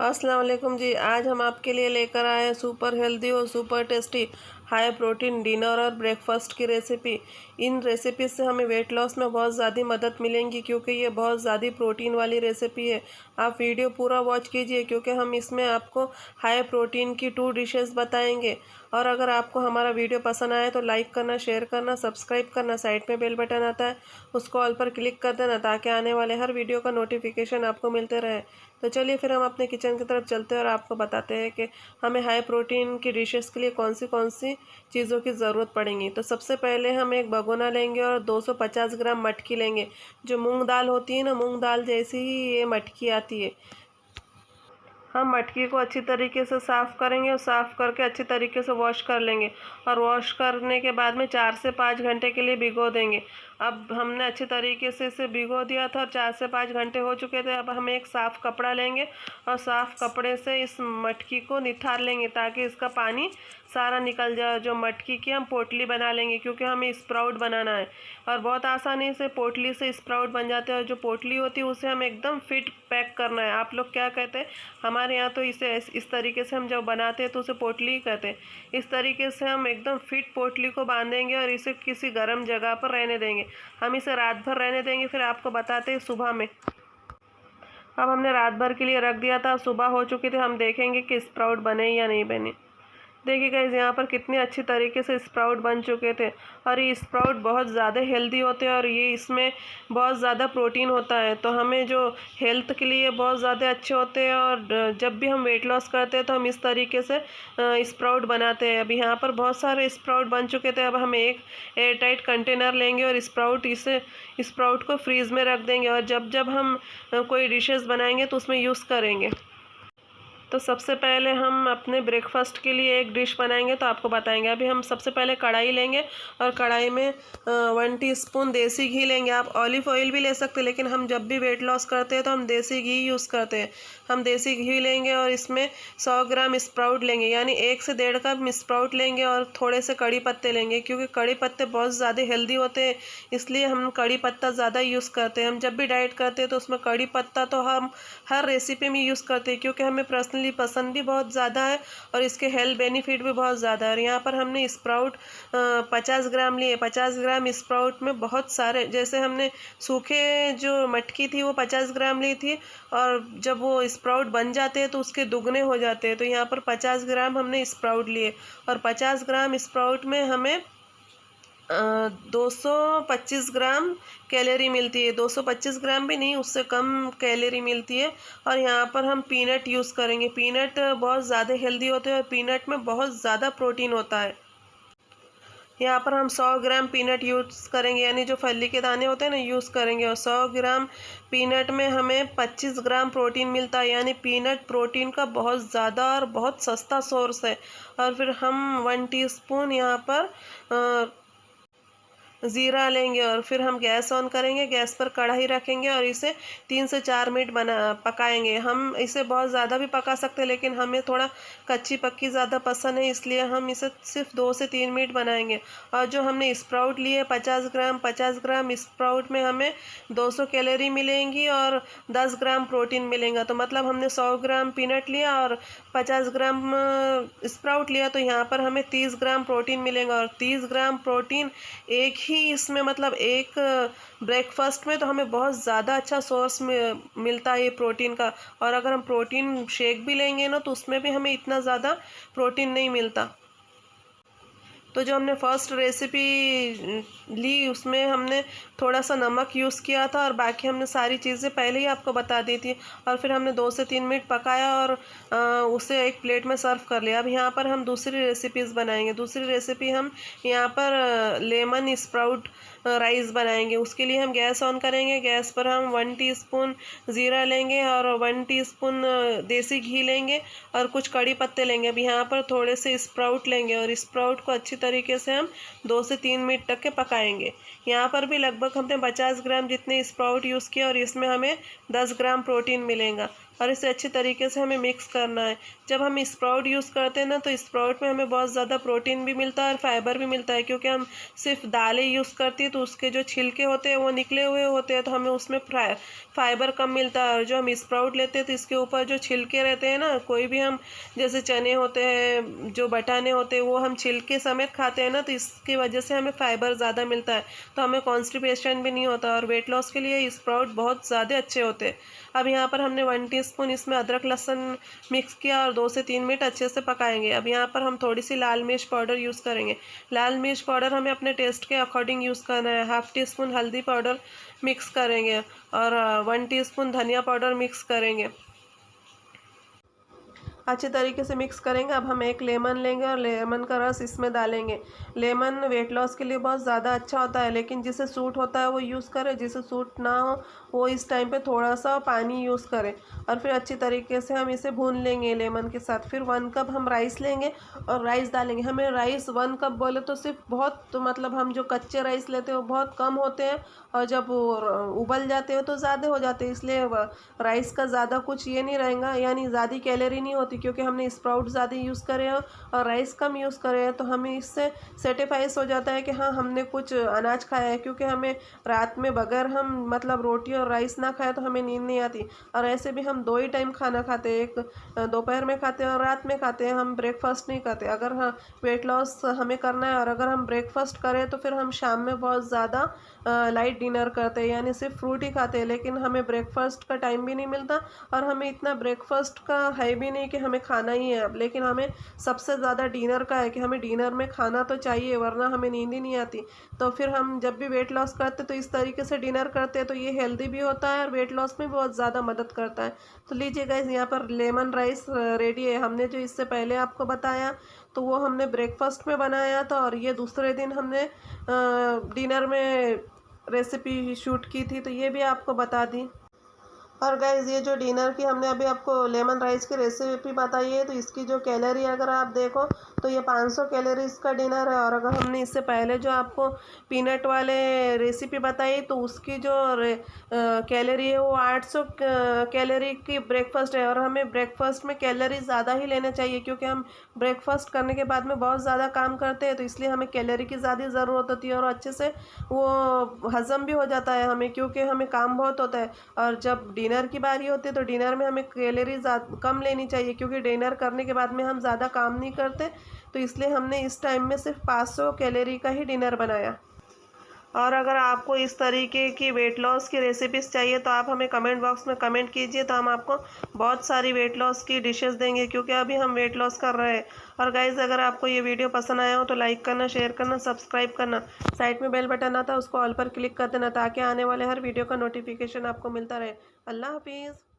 अस्सलाम वालेकुम जी। आज हम आपके लिए लेकर आए हैं सुपर हेल्दी और super tasty high protein dinner और ब्रेकफास्ट की रेसिपी। इन रेसिपी से हमें वेट लॉस में बहुत ज़्यादा मदद मिलेंगी क्योंकि ये बहुत ज़्यादा प्रोटीन वाली रेसिपी है। आप वीडियो पूरा वॉच कीजिए क्योंकि हम इसमें आपको हाई प्रोटीन की 2 डिशेस बताएंगे। और अगर आपको हमारा वीडियो पसंद आए तो लाइक करना, शेयर करना, सब्सक्राइब करना। साइड में बेल बटन आता है, उसको ऑल पर क्लिक कर देना ताकि आने वाले हर वीडियो का नोटिफिकेशन आपको मिलते रहे। तो चलिए फिर हम अपने किचन की तरफ चलते हैं और आपको बताते हैं कि हमें हाई प्रोटीन की डिशेस के लिए कौन सी चीज़ों की ज़रूरत पड़ेगी। तो सबसे पहले हम एक भगोना लेंगे और 250 ग्राम मटकी लेंगे। जो मूंग दाल होती है ना, मूंग दाल जैसी ही ये मटकी आती है। हम मटकी को अच्छी तरीके से साफ़ करेंगे और साफ़ करके अच्छी तरीके से वॉश कर लेंगे और वॉश करने के बाद में 4 से 5 घंटे के लिए भिगो देंगे। अब हमने अच्छी तरीके से इसे भिगो दिया था और 4 से 5 घंटे हो चुके थे। अब हम एक साफ़ कपड़ा लेंगे और साफ़ कपड़े से इस मटकी को निथार लेंगे ताकि इसका पानी सारा निकल जाए। जो मटकी की हम पोटली बना लेंगे क्योंकि हमें स्प्राउट बनाना है और बहुत आसानी से पोटली से स्प्राउट बन जाते हैं। और जो पोटली होती है उसे हमें एकदम फिट पैक करना है। आप लोग क्या कहते हैं? हमारे यहाँ तो इसे इस तरीके से हम जब बनाते हैं तो उसे पोटली ही कहते हैं। इस तरीके से हम एकदम फिट पोटली को बांधेंगे और इसे किसी गर्म जगह पर रहने देंगे। हम इसे रात भर रहने देंगे, फिर आपको बताते हैं सुबह में। अब हमने रात भर के लिए रख दिया था, सुबह हो चुकी थी। हम देखेंगे कि स्प्राउट बने या नहीं बने। देखिए गाइस, यहाँ पर कितने अच्छी तरीके से स्प्राउट बन चुके थे और ये स्प्राउट बहुत ज़्यादा हेल्दी होते हैं और ये इसमें बहुत ज़्यादा प्रोटीन होता है, तो हमें जो हेल्थ के लिए बहुत ज़्यादा अच्छे होते हैं। और जब भी हम वेट लॉस करते हैं तो हम इस तरीके से स्प्राउट बनाते हैं। अभी यहाँ पर बहुत सारे स्प्राउट बन चुके थे। अब हम एक एयर टाइट कंटेनर लेंगे और स्प्राउट को फ्रीज़ में रख देंगे और जब जब हम कोई डिशेस बनाएंगे तो उसमें यूज़ करेंगे। तो सबसे पहले हम अपने ब्रेकफास्ट के लिए एक डिश बनाएंगे तो आपको बताएंगे। अभी हम सबसे पहले कढ़ाई लेंगे और कढ़ाई में 1 टीस्पून देसी घी लेंगे। आप ऑलिव ऑयल भी ले सकते हैं, लेकिन हम जब भी वेट लॉस करते हैं तो हम देसी घी यूज़ करते हैं। हम देसी घी लेंगे और इसमें 100 ग्राम स्प्राउट लेंगे, यानी 1 से 1.5 कप स्प्राउट लेंगे और थोड़े से कड़ी पत्ते लेंगे क्योंकि कड़ी पत्ते बहुत ज़्यादा हेल्दी होते हैं, इसलिए हम कड़ी पत्ता ज़्यादा यूज़ करते हैं। हम जब भी डाइट करते हैं तो उसमें कड़ी पत्ता तो हम हर रेसिपी में यूज़ करते हैं क्योंकि हमें पर्सनली पसंद भी बहुत ज़्यादा है और इसके हेल्थ बेनिफिट भी बहुत ज़्यादा है। और यहाँ पर हमने स्प्राउट 50 ग्राम लिए। 50 ग्राम स्प्राउट में बहुत सारे, जैसे हमने सूखे जो मटकी थी वो 50 ग्राम ली थी और जब वो स्प्राउट बन जाते हैं तो उसके दुगने हो जाते हैं। तो यहाँ पर 50 ग्राम हमने स्प्राउट लिए और 50 ग्राम स्प्राउट में हमें 225 ग्राम कैलोरी मिलती है। 225 ग्राम भी नहीं, उससे कम कैलोरी मिलती है। और यहाँ पर हम पीनट यूज़ करेंगे। पीनट बहुत ज़्यादा हेल्दी होते हैं और पीनट में बहुत ज़्यादा प्रोटीन होता है। यहाँ पर हम 100 ग्राम पीनट यूज़ करेंगे, यानी जो फली के दाने होते हैं ना, यूज़ करेंगे। और 100 ग्राम पीनट में हमें 25 ग्राम प्रोटीन मिलता है, यानी पीनट प्रोटीन का बहुत ज़्यादा और बहुत सस्ता सोर्स है। और फिर हम 1 टीस्पून यहाँ पर ज़ीरा लेंगे और फिर हम गैस ऑन करेंगे। गैस पर कढ़ाई रखेंगे और इसे 3 से 4 मिनट पकाएंगे। हम इसे बहुत ज़्यादा भी पका सकते हैं, लेकिन हमें थोड़ा कच्ची पक्की ज़्यादा पसंद है, इसलिए हम इसे सिर्फ 2 से 3 मिनट बनाएंगे। और जो हमने स्प्राउट लिए 50 ग्राम स्प्राउट में हमें 200 कैलोरी मिलेंगी और 10 ग्राम प्रोटीन मिलेगा। तो मतलब हमने 100 ग्राम पीनट लिया और 50 ग्राम स्प्राउट लिया, तो यहाँ पर हमें 30 ग्राम प्रोटीन मिलेगा। और 30 ग्राम प्रोटीन एक ही इसमें, मतलब एक ब्रेकफास्ट में, तो हमें बहुत ज़्यादा अच्छा सोर्स मिलता है ये प्रोटीन का। और अगर हम प्रोटीन शेक भी लेंगे ना तो उसमें भी हमें इतना ज़्यादा प्रोटीन नहीं मिलता। तो जो हमने फर्स्ट रेसिपी ली उसमें हमने थोड़ा सा नमक यूज़ किया था और बाकी हमने सारी चीज़ें पहले ही आपको बता दी थी। और फिर हमने 2 से 3 मिनट पकाया और उसे एक प्लेट में सर्व कर लिया। अब यहाँ पर हम दूसरी रेसिपीज़ बनाएंगे। दूसरी रेसिपी हम यहाँ पर लेमन स्प्राउट राइस बनाएंगे। उसके लिए हम गैस ऑन करेंगे। गैस पर हम 1 टीस्पून ज़ीरा लेंगे और 1 टीस्पून देसी घी लेंगे और कुछ कड़ी पत्ते लेंगे। अब यहाँ पर थोड़े से स्प्राउट लेंगे और स्प्राउट को अच्छी तरीके से हम 2 से 3 मिनट तक के पकाएंगे। यहाँ पर भी लगभग हमने 50 ग्राम जितने स्प्राउट यूज़ किए और इसमें हमें 10 ग्राम प्रोटीन मिलेगा। और इसे अच्छी तरीके से हमें मिक्स करना है। जब हम स्प्राउट यूज़ करते हैं ना, तो स्प्राउट में हमें बहुत ज़्यादा प्रोटीन भी मिलता है और फाइबर भी मिलता है, क्योंकि हम सिर्फ दालें यूज़ करती है तो उसके जो छिलके होते हैं वो निकले हुए होते हैं, तो हमें उसमें फाइबर कम मिलता है। और जो हम स्प्राउट लेते हैं तो इसके ऊपर जो छिलके रहते हैं ना, कोई भी हम जैसे चने होते हैं, जो बटाने होते हैं, वो हम छिलके समेत खाते हैं ना, तो इसकी वजह से हमें फाइबर ज़्यादा मिलता है, तो हमें कॉन्स्टिपेशन भी नहीं होता। और वेट लॉस के लिए स्प्राउट बहुत ज़्यादा अच्छे होते हैं। अब यहाँ पर हमने 1 टीस्पून इसमें अदरक लहसुन मिक्स किया और 2 से 3 मिनट अच्छे से पकाएंगे। अब यहाँ पर हम थोड़ी सी लाल मिर्च पाउडर यूज़ करेंगे। लाल मिर्च पाउडर हमें अपने टेस्ट के अकॉर्डिंग यूज़ करना है। 1/2 टीस्पून हल्दी पाउडर मिक्स करेंगे और 1 टीस्पून धनिया पाउडर मिक्स करेंगे। अच्छे तरीके से मिक्स करेंगे। अब हम एक लेमन लेंगे और लेमन का रस इसमें डालेंगे। लेमन वेट लॉस के लिए बहुत ज़्यादा अच्छा होता है, लेकिन जिसे सूट होता है वो यूज़ करे, जिसे सूट ना हो वो इस टाइम पे थोड़ा सा पानी यूज़ करें। और फिर अच्छी तरीके से हम इसे भून लेंगे लेमन के साथ। फिर 1 कप हम राइस लेंगे और राइस डालेंगे। हमें राइस 1 कप बोले तो सिर्फ बहुत, तो मतलब हम जो कच्चे राइस लेते हैं वो बहुत कम होते हैं, और जब वो उबल जाते हैं तो ज़्यादा हो जाते हैं, इसलिए राइस का ज़्यादा कुछ ये नहीं रहेगा, यानी ज़्यादा कैलोरी नहीं होती, क्योंकि हमने स्प्राउट ज़्यादा यूज़ करे हैं और राइस कम यूज़ करे हैं, तो हमें इससे सेटिफाइस हो जाता है कि हाँ हमने कुछ अनाज खाया है। क्योंकि हमें रात में बगैर हम मतलब रोटी और राइस ना खाए तो हमें नींद नहीं आती। और ऐसे भी हम 2 ही टाइम खाना खाते हैं, एक दोपहर में खाते हैं और रात में खाते हैं, हम ब्रेकफास्ट नहीं करते। अगर हाँ वेट लॉस हमें करना है और अगर हम ब्रेकफास्ट करें तो फिर हम शाम में बहुत ज़्यादा लाइट डिनर करते हैं, यानी सिर्फ फ्रूट ही खाते हैं, लेकिन हमें ब्रेकफास्ट का टाइम भी नहीं मिलता और हमें इतना ब्रेकफास्ट का है भी नहीं कि हमें खाना ही है अब, लेकिन हमें सबसे ज़्यादा डिनर का है कि हमें डिनर में खाना तो चाहिए, वरना हमें नींद ही नहीं आती। तो फिर हम जब भी वेट लॉस करते तो इस तरीके से डिनर करते हैं, तो ये हेल्दी भी होता है और वेट लॉस में बहुत ज़्यादा मदद करता है। तो लीजिए गाइस, यहाँ पर लेमन राइस रेडी है। हमने जो इससे पहले आपको बताया तो वो हमने ब्रेकफास्ट में बनाया था, और ये दूसरे दिन हमने डिनर में रेसिपी शूट की थी, तो ये भी आपको बता दी। और गाइज, ये जो डिनर की हमने अभी आपको लेमन राइस की रेसिपी बताई है, तो इसकी जो कैलोरी अगर आप देखो तो ये 500 कैलोरीज का डिनर है। और अगर हमने इससे पहले जो आपको पीनट वाले रेसिपी बताई तो उसकी जो कैलोरी है वो 800 कैलोरी की ब्रेकफास्ट है। और हमें ब्रेकफास्ट में कैलोरी ज़्यादा ही लेना चाहिए, क्योंकि हम ब्रेकफास्ट करने के बाद में बहुत ज़्यादा काम करते हैं, तो इसलिए हमें कैलोरी की ज़्यादा ज़रूरत होती है और अच्छे से वो हज़म भी हो जाता है हमें, क्योंकि हमें काम बहुत होता है। और जब डिनर की बारी होती है तो डिनर में हमें कैलोरी कम लेनी चाहिए, क्योंकि डिनर करने के बाद में हम ज़्यादा काम नहीं करते, तो इसलिए हमने इस टाइम में सिर्फ 500 कैलोरी का ही डिनर बनाया। और अगर आपको इस तरीके की वेट लॉस की रेसिपीज़ चाहिए तो आप हमें कमेंट बॉक्स में कमेंट कीजिए, तो हम आपको बहुत सारी वेट लॉस की डिशेस देंगे, क्योंकि अभी हम वेट लॉस कर रहे हैं। और गाइज़, अगर आपको ये वीडियो पसंद आया हो तो लाइक करना, शेयर करना, सब्सक्राइब करना, साइड में बेल बटन आता है उसको ऑल पर क्लिक कर देना, ताकि आने वाले हर वीडियो का नोटिफिकेशन आपको मिलता रहे। अल्लाह हाफिज़।